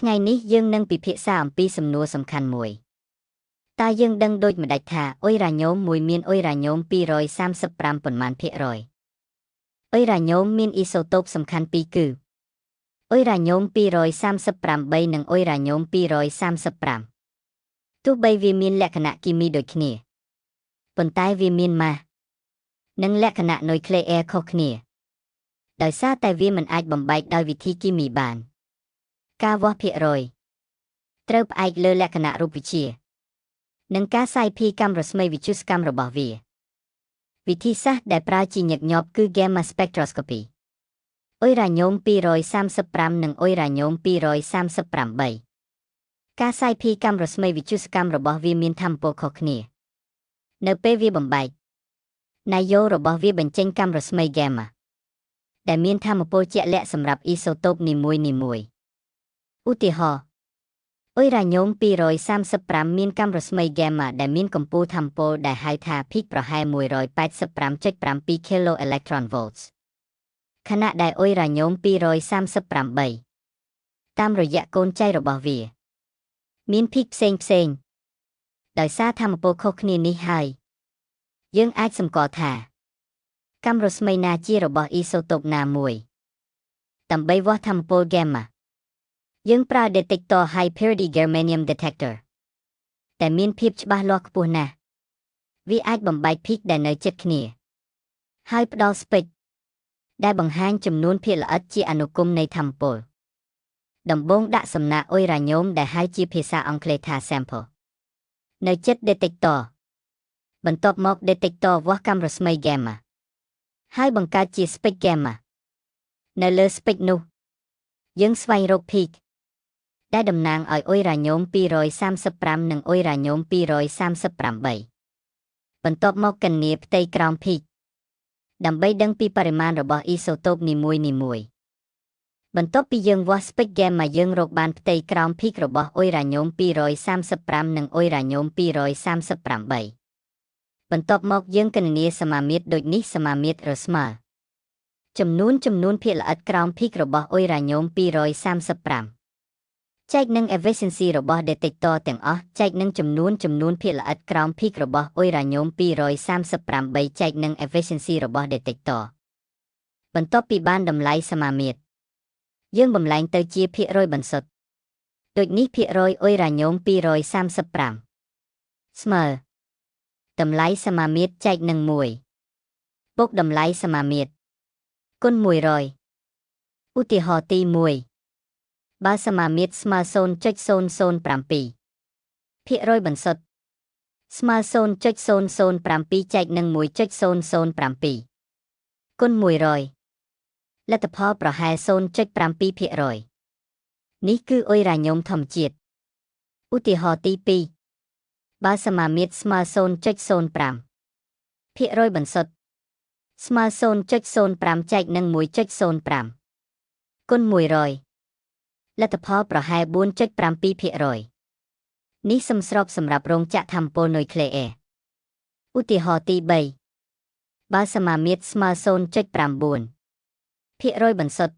ថ្ងៃនេះយើងនឹងពិភាក្សាអំពីសំណួរសំខាន់មួយតើយើងដឹងដូចម្តេចថាអុយរ៉ាញ៉ូមមួយមានអុយរ៉ាញ៉ូម235ប៉ុន្មានភាគរយអុយរ៉ាញ៉ូមមានអ៊ីសូតូបសំខាន់ពីរគឺអុយរ៉ាញ៉ូម238និងអុយរ៉ាញ៉ូម235ទោះបីវាមានលក្ខណៈគីមីដូចគ្នាប៉ុន្តែវាមានម៉ាសនិងលក្ខណៈនុយក្លេអ៊ែរខុសគ្នាដោយសារតែវាមិនអាចបំបែកដោយវិធីគីមីបានការវាស់ភាគរយត្រូវផ្អែកលើលក្ខណៈរូបវិទ្យានិងការសាយភាយកម្មរស្មីវិទ្យុសកម្មរបស់វាវិធីសាស្ត្រដែលប្រើជាញឹកញាប់គឺ Gamma Spectroscopy អុយរ៉ាញ៉ូម235និងអុយរ៉ាញ៉ូម238ការសាយភាយកម្មរស្មីវិទ្យុសកម្មរបស់វាមានថាមពលខុសគ្នានៅពេលវាបំបែកណាយ៉ូរបស់វាបញ្ចេញកម្មរស្មី Gamma ដែលមានថាមពលជាក់លាក់សម្រាប់អ៊ីសូតូបនីមួយៗឧទាហរណ៍អុយរ៉ាញ៉ូម235មានកម្មរស្មី Gamma ដែលមានកម្ពស់ថាមពលដែលហៅថា peak ប្រហែល 185.7 kilo electron volts ខណៈដែលអុយរ៉ាញ៉ូម238តាមរយៈកូនចៃរបស់វាមាន peak ផ្សេងៗដោយសារថាមពលខុសគ្នានេះហើយយើងអាចសម្គាល់ថាកម្មរស្មីណាជារបស់អ៊ីសូតូបណាមួយដើម្បីវាស់ថាមពល Gammaយើងប្រើ detector high purity germanium detector តែមានភាពច្បាស់លាស់ខ្ពស់ណាស់វាអាចបំបែក peak ដែលនៅជិតគ្នាហើយផ្ដល់ spec ដែលបង្ហាញចំនួនភាគល្អិតជាអនុគមនៃថាមពលដំបូងដាក់សំណាកអុយរ៉ាញ៉ូមដែលហៅជាភាសាអង់គ្លេសថា sample នៅជិត detector បន្ទាប់មក detector វាស់កម្មរស្មី Gamma ហើយបង្កើតជា spec Gamma នៅលើ spec នោះយើងស្វែងរក peak ដែលតំណាងឲ្យអុយរ៉ាញ៉ូម235និងអុយរ៉ាញ៉ូម238បន្ទាប់មកគណនាផ្ទៃក្រោម peak ដើម្បីដឹងពីបរិមាណរបស់អ៊ីសូតូបនីមួយៗបន្ទាប់ពីយើងវាស់ spec Gamma យើងរកបានផ្ទៃក្រោម peak របស់អុយរ៉ាញ៉ូម235និងអុយរ៉ាញ៉ូម238បន្ទាប់មកយើងគណនាសមាមាត្រដូចនេះសមាមាត្រស្មើចំនួនភាគល្អិតក្រោម peak របស់អុយរ៉ាញ៉ូម235ចែកនឹង efficiency របស់ detector ទាំងអស់ចែកនឹងចំនួនភាគល្អិតក្រោម peak របស់អុយរ៉ាញ៉ូម238ចែកនឹង efficiency របស់ detector បន្ទាប់ពីបានតម្លៃសមាមាត្រយើងបំលែងទៅជាភាគរយបន្សុទ្ធដូចនេះភាគរយអុយរ៉ាញ៉ូម235ស្មើតម្លៃសមាមាត្រចែកនឹង1ពុកតម្លៃសមាមាត្រគុណ100ឧទាហរណ៍ទី1បើសមាមាត្រស្មើ 0.007 ភាគរយបន្សុទ្ធស្មើ 0.007 ចែកនឹង 1.007 គុណ100លទ្ធផលប្រហែល 0.7 ភាគរយនេះគឺអុយរ៉ាញ៉ូមធម្មជាតិឧទាហរណ៍ទី2បើសមាមាត្រស្មើ 0.05 ភាគរយបន្សុទ្ធស្មើ 0.05 ចែកនឹង 1.05 គុណ100លទ្ធផលប្រហែល 4.7 ភាគរយនេះសមស្របសម្រាប់រោងចក្រថាមពលនុយក្លេអ៊ែរឧទាហរណ៍ទី3បើសមាមាត្រស្មើ 0.9 ភាគរយបន្សុទ្ធ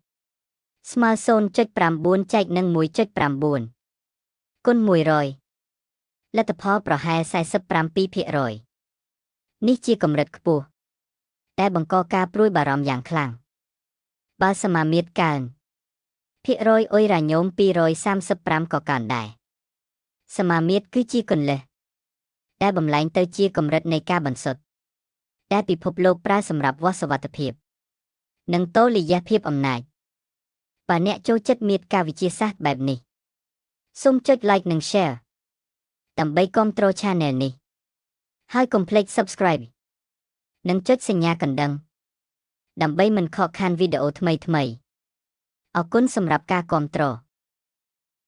ស្មើ 0.9 ចែកនឹង 1.9 គុណ100លទ្ធផលប្រហែល 47 ភាគរយនេះជាកម្រិតខ្ពស់ដែលបង្កការព្រួយបារម្ភយ៉ាងខ្លាំងបើសមាមាត្រកើនភាគរយអុយរ៉ាញ៉ូម235ក៏កើនដែរសមាមាត្រគឺជាគន្លឹះដែលបំលែងទៅជាកម្រិតនៃការបន្សុទ្ធដែលពិភពលោកប្រើសម្រាប់វាស់សុវត្ថិភាពនិងតូលាយភាពអំណាចបើអ្នកចូលចិត្តមាតិកាវិទ្យាសាស្ត្របែបនេះសូមចុច like និង share ដើម្បីគាំទ្រ channel នេះហើយកុំភ្លេច subscribe និងចុចសញ្ញាកណ្ដឹងដើម្បីមិនខកខានវីដេអូថ្មីៗអរគុណសម្រាប់ការគាំទ្រ